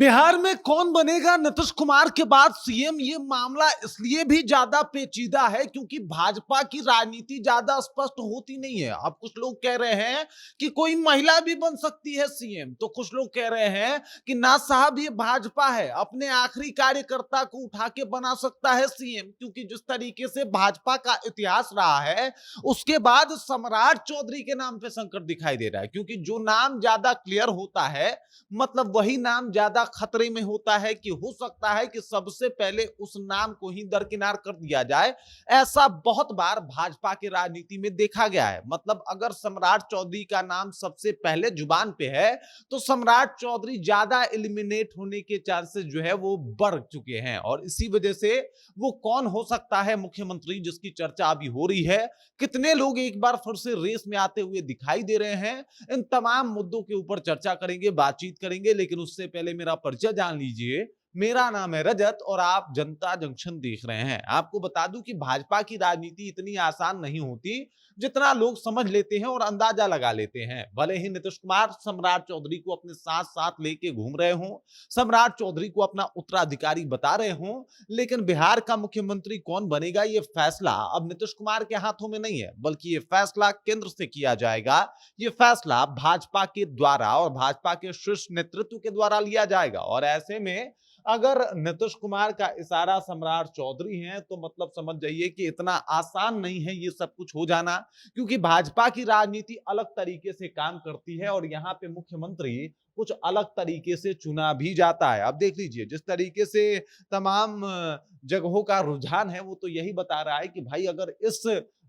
बिहार में कौन बनेगा नीतीश कुमार के बाद सीएम, ये मामला इसलिए भी ज्यादा पेचीदा है क्योंकि भाजपा की राजनीति ज्यादा स्पष्ट होती नहीं है। अब कुछ लोग कह रहे हैं कि कोई महिला भी बन सकती है सीएम, तो कुछ लोग कह रहे हैं कि ना साहब ये भाजपा है, अपने आखिरी कार्यकर्ता को उठा के बना सकता है सीएम। क्योंकि जिस तरीके से भाजपा का इतिहास रहा है, उसके बाद सम्राट चौधरी के नाम पे संकट दिखाई दे रहा है। क्योंकि जो नाम ज्यादा क्लियर होता है, मतलब वही नाम ज्यादा खतरे में होता है कि हो सकता है कि सबसे पहले उस नाम को ही दरकिनार कर दिया जाए। ऐसा बहुत बार भाजपा की राजनीति में देखा गया है। मतलब अगर सम्राट चौधरी का नाम सबसे पहले जुबान पे है, तो सम्राट चौधरी ज्यादा एलिमिनेट होने के चांसेस जो है वो बढ़ चुके हैं। और इसी वजह से वो कौन हो सकता है मुख्यमंत्री, जिसकी चर्चा अभी हो रही है, कितने लोग एक बार फिर से रेस में आते हुए दिखाई दे रहे हैं, इन तमाम मुद्दों के ऊपर चर्चा करेंगे, बातचीत करेंगे। लेकिन उससे पहले मेरा परिचय जान लीजिए। मेरा नाम है रजत और आप जनता जंक्शन देख रहे हैं। आपको बता दूं कि भाजपा की राजनीति इतनी आसान नहीं होती जितना लोग समझ लेते हैं और अंदाजा लगा लेते हैं। भले ही नीतीश कुमार सम्राट चौधरी को अपने साथ साथ लेके घूम रहे हों, सम्राट चौधरी को अपना उत्तराधिकारी बता रहे हों, लेकिन बिहार का मुख्यमंत्री कौन बनेगा ये फैसला अब नीतीश कुमार के हाथों में नहीं है, बल्कि ये फैसला केंद्र से किया जाएगा। ये फैसला भाजपा के द्वारा और भाजपा के शीर्ष नेतृत्व के द्वारा लिया जाएगा। और ऐसे में अगर नीतीश कुमार का इशारा सम्राट चौधरी है, तो मतलब समझ जाइए कि इतना आसान नहीं है ये सब कुछ हो जाना। क्योंकि भाजपा की राजनीति अलग तरीके से काम करती है और यहाँ पे मुख्यमंत्री कुछ अलग तरीके से चुना भी जाता है। अब देख लीजिए, जिस तरीके से तमाम जगहों का रुझान है, वो तो यही बता रहा है कि भाई अगर इस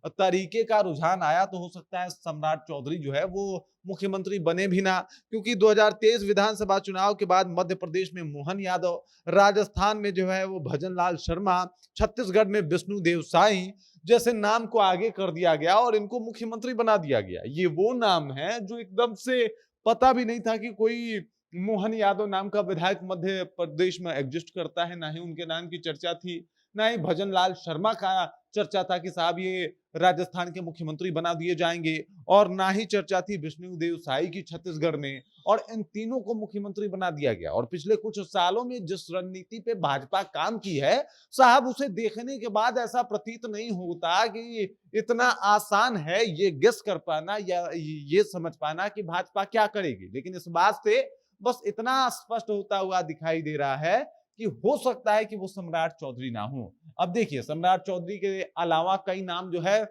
तरीके का रुझान आया तो हो सकता है सम्राट चौधरी जो है वो मुख्यमंत्री बने भी ना। क्योंकि 2023 विधानसभा चुनाव के बाद मध्य प्रदेश में मोहन यादव, राजस्थान में जो है वो भजन लाल शर्मा, छत्तीसगढ़ में विष्णुदेव साई जैसे नाम को आगे कर दिया गया और इनको मुख्यमंत्री बना दिया गया। ये वो नाम है जो एकदम से पता भी नहीं था कि कोई मोहन यादव नाम का विधायक मध्य प्रदेश में एग्जिस्ट करता है। ना ही उनके नाम की चर्चा थी, ना ही भजन लाल शर्मा का चर्चा था कि साहब ये राजस्थान के मुख्यमंत्री बना दिए जाएंगे, और ना ही चर्चा थी विष्णुदेव साई की छत्तीसगढ़ में। और इन तीनों को मुख्यमंत्री बना दिया गया। और पिछले कुछ सालों में जिस रणनीति पे भाजपा काम की है साहब, उसे देखने के बाद ऐसा प्रतीत नहीं होता कि इतना आसान है ये गेस कर पाना या ये समझ पाना कि भाजपा क्या करेगी। लेकिन इस बात से बस इतना स्पष्ट होता हुआ दिखाई दे रहा है कि हो सकता है कि वो सम्राट चौधरी ना हो। अब देखिए, सम्राट चौधरी के अलावा कई नाम जो है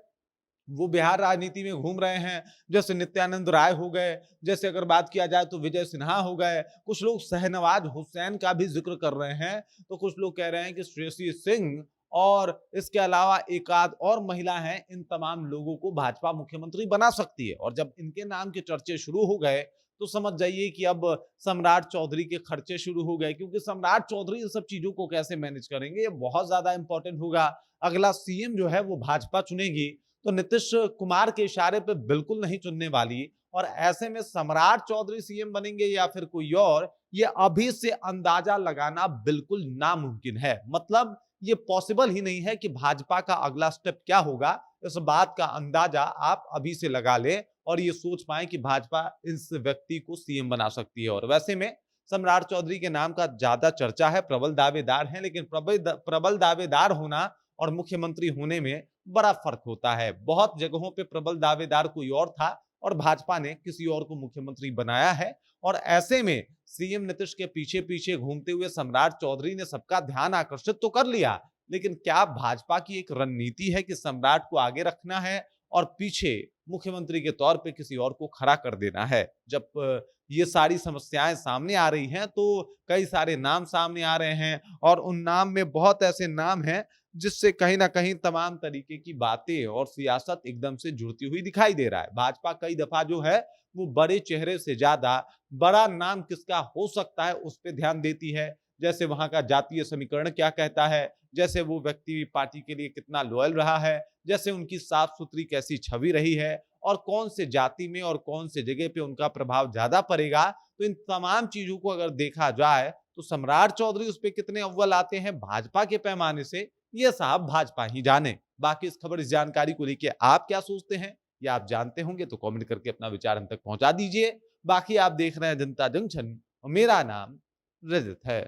वो बिहार राजनीति में घूम रहे हैं। जैसे नित्यानंद राय हो गए, जैसे अगर बात किया जाए तो विजय सिन्हा हो गए, कुछ लोग शहनवाज हुसैन का भी जिक्र कर रहे हैं, तो कुछ लोग कह रहे हैं कि श्रेयसी सिंह, और इसके अलावा एक आध और महिला हैं। इन तमाम लोगों को भाजपा मुख्यमंत्री बना सकती है। और जब इनके नाम के चर्चे शुरू हो गए तो समझ जाइए कि अब सम्राट चौधरी के खर्चे शुरू हो गए। क्योंकि सम्राट चौधरी इन सब चीजों को कैसे मैनेज करेंगे, ये बहुत ज्यादा इंपॉर्टेंट होगा। अगला सीएम जो है वो भाजपा चुनेगी, तो नीतीश कुमार के इशारे पे बिल्कुल नहीं चुनने वाली। और ऐसे में सम्राट चौधरी सीएम बनेंगे या फिर कोई और, ये अभी से अंदाजा लगाना बिल्कुल नामुमकिन है। मतलब ये पॉसिबल ही नहीं है कि भाजपा का अगला स्टेप क्या होगा। इस बात का अंदाजा आप अभी से लगा लें और ये सोच पाए कि भाजपा इस व्यक्ति को सीएम बना सकती है। और वैसे में सम्राट चौधरी के नाम का ज्यादा चर्चा है, प्रबल दावेदार है, लेकिन प्रबल दावेदार होना और मुख्यमंत्री होने में बड़ा फर्क होता है। बहुत जगहों पे प्रबल दावेदार कोई और था और भाजपा ने किसी और को मुख्यमंत्री बनाया है। और ऐसे में सीएम नीतीश के पीछे पीछे घूमते हुए सम्राट चौधरी ने सबका ध्यान आकर्षित तो कर लिया, लेकिन क्या भाजपा की एक रणनीति है कि सम्राट को आगे रखना है और पीछे मुख्यमंत्री के तौर पे किसी और को खड़ा कर देना है? जब ये सारी समस्याएं सामने आ रही हैं तो कई सारे नाम सामने आ रहे हैं, और उन नाम में बहुत ऐसे नाम हैं जिससे कहीं ना कहीं तमाम तरीके की बातें और सियासत एकदम से जुड़ती हुई दिखाई दे रहा है। भाजपा कई दफा जो है वो बड़े चेहरे से ज्यादा बड़ा नाम किसका हो सकता है उस पर ध्यान देती है। जैसे वहां का जातीय समीकरण क्या कहता है, जैसे वो व्यक्ति पार्टी के लिए कितना लॉयल रहा है, जैसे उनकी साफ सुथरी कैसी छवि रही है, और कौन से जाति में और कौन से जगह पे उनका प्रभाव ज्यादा पड़ेगा। तो इन तमाम चीजों को अगर देखा जाए तो सम्राट चौधरी उस पर कितने अव्वल आते हैं भाजपा के पैमाने से, ये साहब भाजपा ही जाने। बाकी इस खबर, इस जानकारी को लेकर आप क्या सोचते हैं या आप जानते होंगे तो कमेंट करके अपना विचार हम तक पहुंचा दीजिए। बाकी आप देख रहे हैं जनता जंक्शन और मेरा नाम रजत है।